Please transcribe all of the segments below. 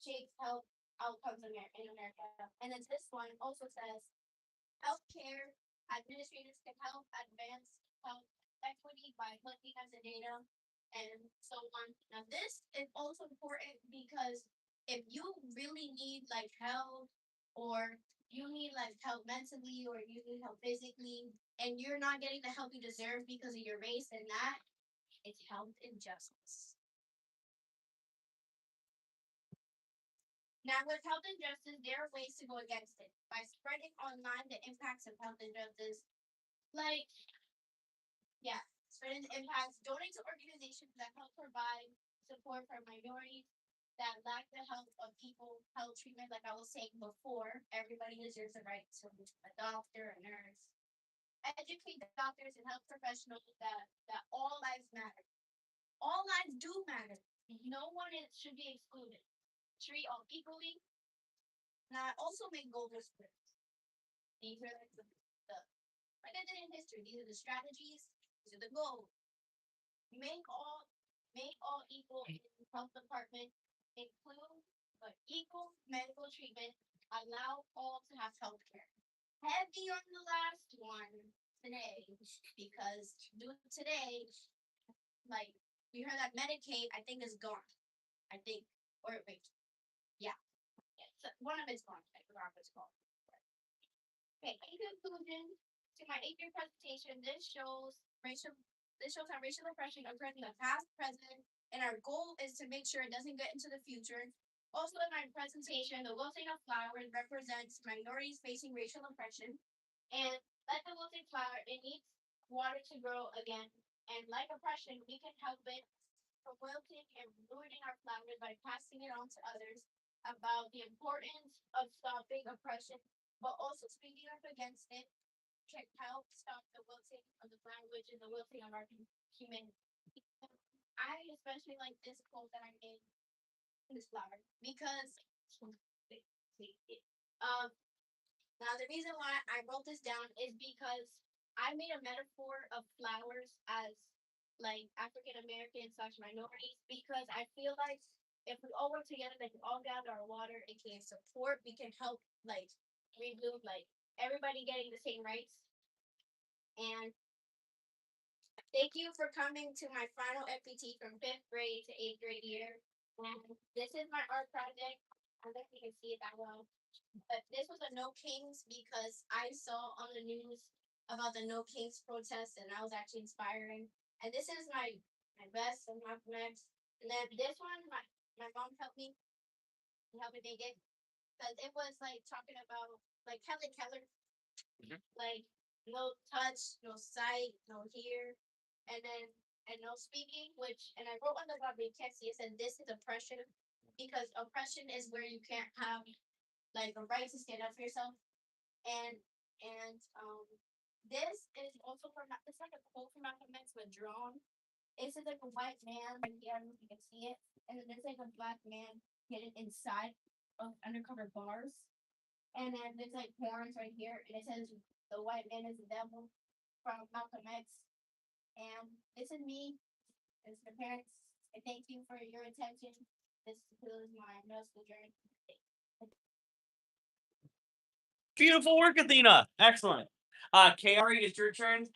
shapes health outcomes in America. And then this one also says healthcare administrators can help advance health equity by looking at the data and so on. Now, this is also important because if you really need like help or you need like help mentally or you need help physically and you're not getting the help you deserve because of your race and that, it's health injustice. Now, with health injustice, there are ways to go against it by spreading online the impacts of health injustice, like yeah, spreading the impacts, donate to organizations that help provide support for minorities that lack the help of people, health treatment, like I was saying before. Everybody deserves the right to a doctor, a nurse. Educate doctors and health professionals that all lives matter. All lives do matter. No one should be excluded. Treat all equally. Now, also make goals sprints. These are like the like I did in history. These are the strategies. These are the goals. Make all make all equal in the health department. Include equal medical treatment. Allow all to have health care. Heavy on the last one today because today, like we heard that Medicaid, I think is gone. I think, or wait, yeah, so one of it's gone. I forgot what it's called. Okay, in conclusion to my 8th year presentation, racial this shows how racial oppression occurred in the past, present, and our goal is to make sure it doesn't get into the future. Also, in my presentation, the wilting of flowers represents minorities facing racial oppression. And like the wilting flower, it needs water to grow again. And like oppression, we can help it from wilting and ruining our flowers by passing it on to others about the importance of stopping oppression, but also speaking up against it can help stop the wilting of the language and the wilting of our humanity. I especially like this quote that I made in this flower because um now the reason why I wrote this down is because I made a metaphor of flowers as like African Americans slash minorities because I feel like if we all work together, like we all gather our water and can support, we can help like rebloom like everybody getting the same rights. And thank you for coming to my final FPT from 5th grade to 8th grade year. And this is my art project. I don't know if you can see it that well. But this was a No Kings because I saw on the news about the No Kings protest and I was actually inspiring. And this is my best and my next. And then this one, my mom helped me make it because it was like talking about like Helen Keller, like no touch, no sight, no hear, and then and no speaking. Which and I wrote on the bottom you can't see it said this is oppression because oppression is where you can't have like the right to stand up for yourself. And and this is also from it's like a quote from Malcolm X but drawn. It's like a white man right here, I don't know if you can see it, and then there's like a black man hidden inside of undercover bars. And then there's like horns right here, and it says the white man is the devil from Malcolm X. And this is me, this is the parents. And thank you for your attention. This is my middle school journey. Beautiful work, Athena. Excellent. Kari, it's your turn.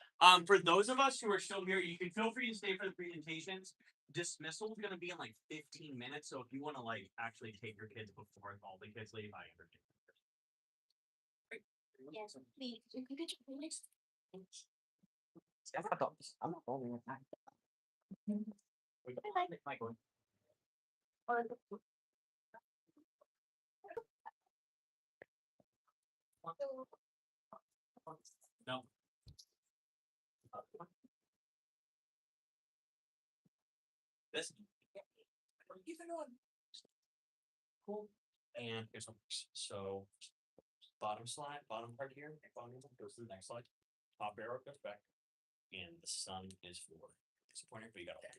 For those of us who are still here, you can feel free to stay for the presentations. Dismissal is going to be in like 15 minutes, so if you want to like actually take your kids before all the kids leave, I understand. Yes, please. You can get your next. I'm not holding it. Michael. No. This. Cool. And here's some. So bottom slide, bottom part here, bottom goes to the next slide. Top arrow goes back. And the sun is for disappointing, but you got it.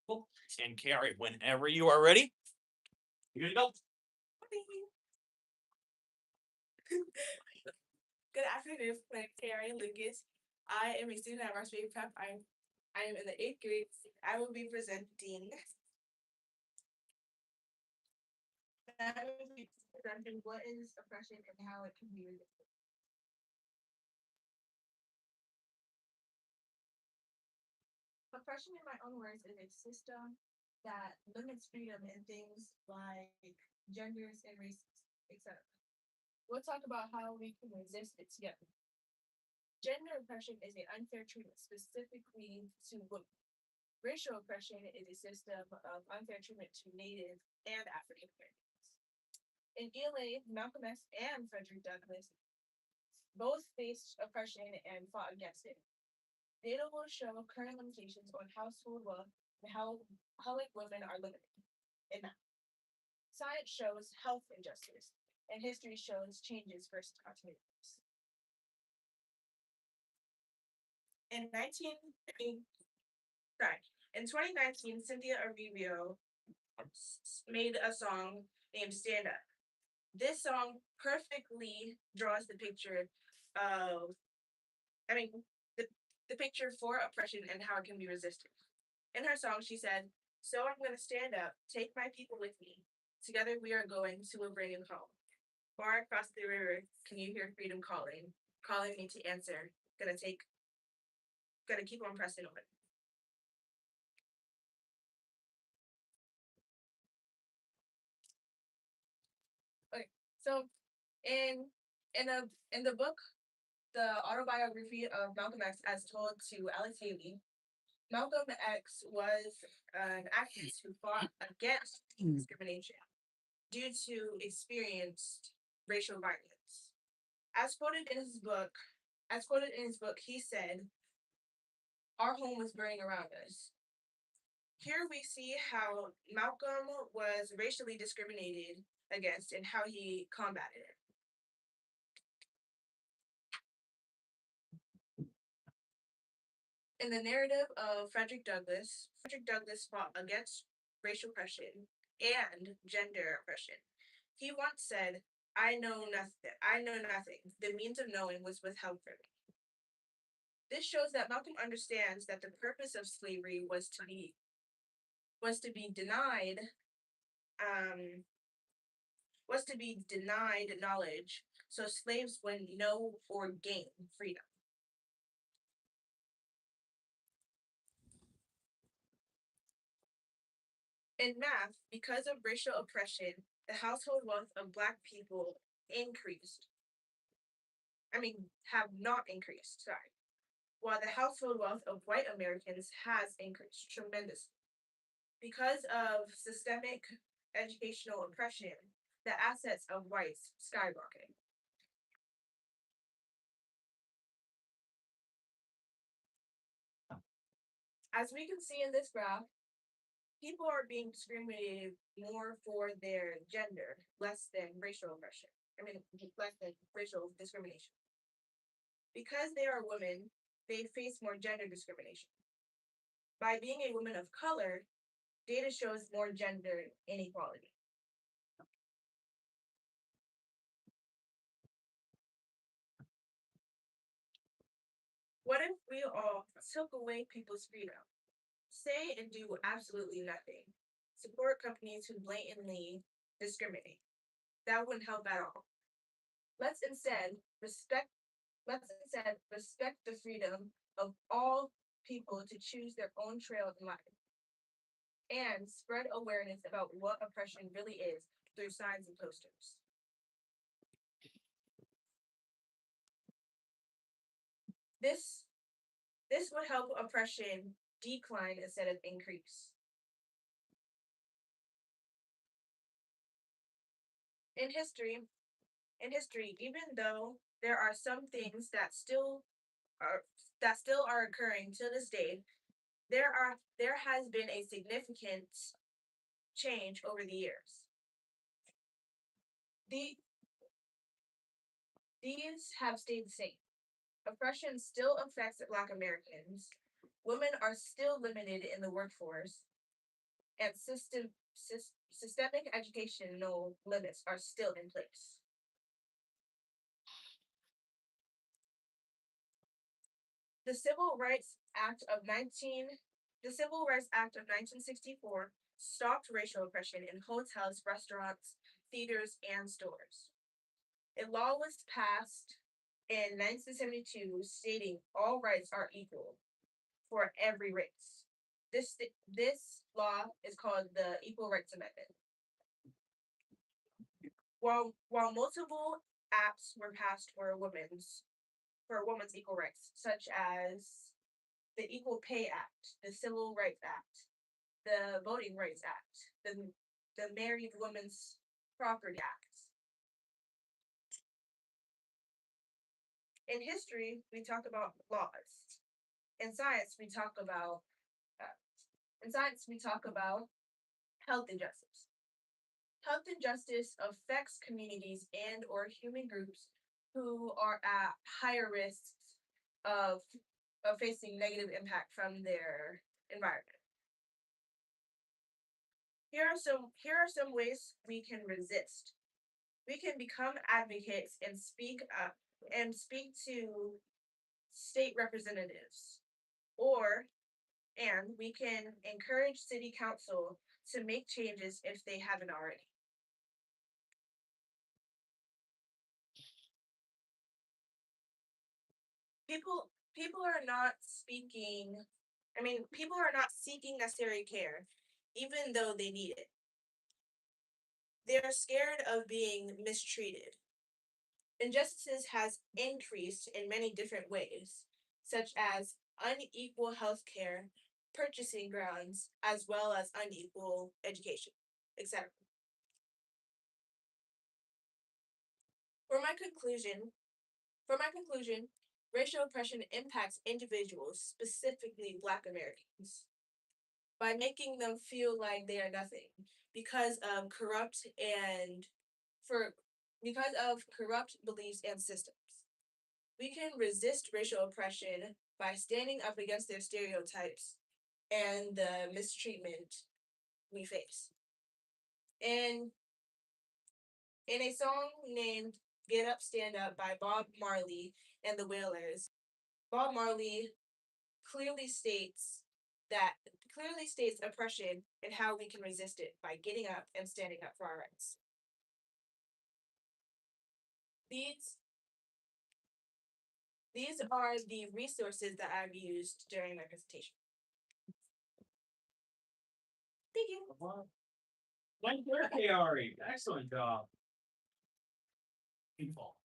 Cool. And Kari, whenever you are ready, you're gonna go. Good afternoon, my Kari Lucas. I am a student at Marshall Prep. I am in the 8th grade. I will be presenting What is oppression and how it can be resisted? Oppression, in my own words, is a system that limits freedom in things like genders and races, etc. We'll talk about how we can resist it together. Gender oppression is an unfair treatment specifically to women. Racial oppression is a system of unfair treatment to Native and African Americans. In ELA, Malcolm X and Frederick Douglass both faced oppression and fought against it. Data will show current limitations on household wealth and how women are limited in that. Science shows health injustice, and history shows changes versus continuities. In 2019, Cynthia Erivo made a song named Stand Up. This song perfectly draws the picture of, the picture for oppression and how it can be resisted. In her song, she said, "So I'm going to stand up, take my people with me. Together we are going to a brand new home. Far across the river, can you hear freedom calling? Calling me to answer. Gonna keep on pressing on." Okay, so in the book, the autobiography of Malcolm X as told to Alex Haley, Malcolm X was an activist who fought against discrimination due to experienced racial violence. As quoted in his book, he said, "Our home was burning around us." Here we see how Malcolm was racially discriminated against and how he combated it. In the narrative of Frederick Douglass fought against racial oppression and gender oppression. He once said, I know nothing. The means of knowing was withheld from me." This shows that Malcolm understands that the purpose of slavery was to be denied knowledge, so slaves would know or gain freedom. In math, because of racial oppression, the household wealth of Black people have not increased, while the household wealth of white Americans has increased tremendously. Because of systemic educational oppression, the assets of whites skyrocketed. As we can see in this graph, people are being discriminated more for their gender, less than racial oppression. Less than racial discrimination. Because they are women, they face more gender discrimination. By being a woman of color, data shows more gender inequality. What if we all took away people's freedom? Say and do absolutely nothing. Support companies who blatantly discriminate. That wouldn't help at all. Let's instead respect the freedom of all people to choose their own trail in life and spread awareness about what oppression really is through signs and posters. This would help oppression decline instead of increase. In history, even though there are some things that still are occurring to this day, there has been a significant change over the years. These have stayed the same. Oppression still affects Black Americans. Women are still limited in the workforce, and systemic educational limits are still in place. The Civil Rights Act of 1964 stopped racial oppression in hotels, restaurants, theaters, and stores. A law was passed in 1972 stating all rights are equal for every race. This law is called the Equal Rights Amendment. While multiple acts were passed for women's equal rights, such as the Equal Pay Act, the Civil Rights Act, the Voting Rights Act, the Married Women's Property Act. In history, we talk about laws. In science, we talk about health injustice. Health injustice affects communities and or human groups who are at higher risks of facing negative impact from their environment. Here are some ways we can resist. We can become advocates and speak up and speak to state representatives, and we can encourage city council to make changes if they haven't already. People are not seeking necessary care, even though they need it. They're scared of being mistreated. Injustices has increased in many different ways, such as unequal health care, purchasing grounds, as well as unequal education, etc. For my conclusion, racial oppression impacts individuals, specifically Black Americans, by making them feel like they are nothing because of corrupt beliefs and systems. We can resist racial oppression by standing up against their stereotypes and the mistreatment we face. In a song named Get Up, Stand Up by Bob Marley and the Wailers, Bob Marley clearly states oppression and how we can resist it by getting up and standing up for our rights. These are the resources that I've used during my presentation. Thank you. Nice work, Ari. Excellent job. People.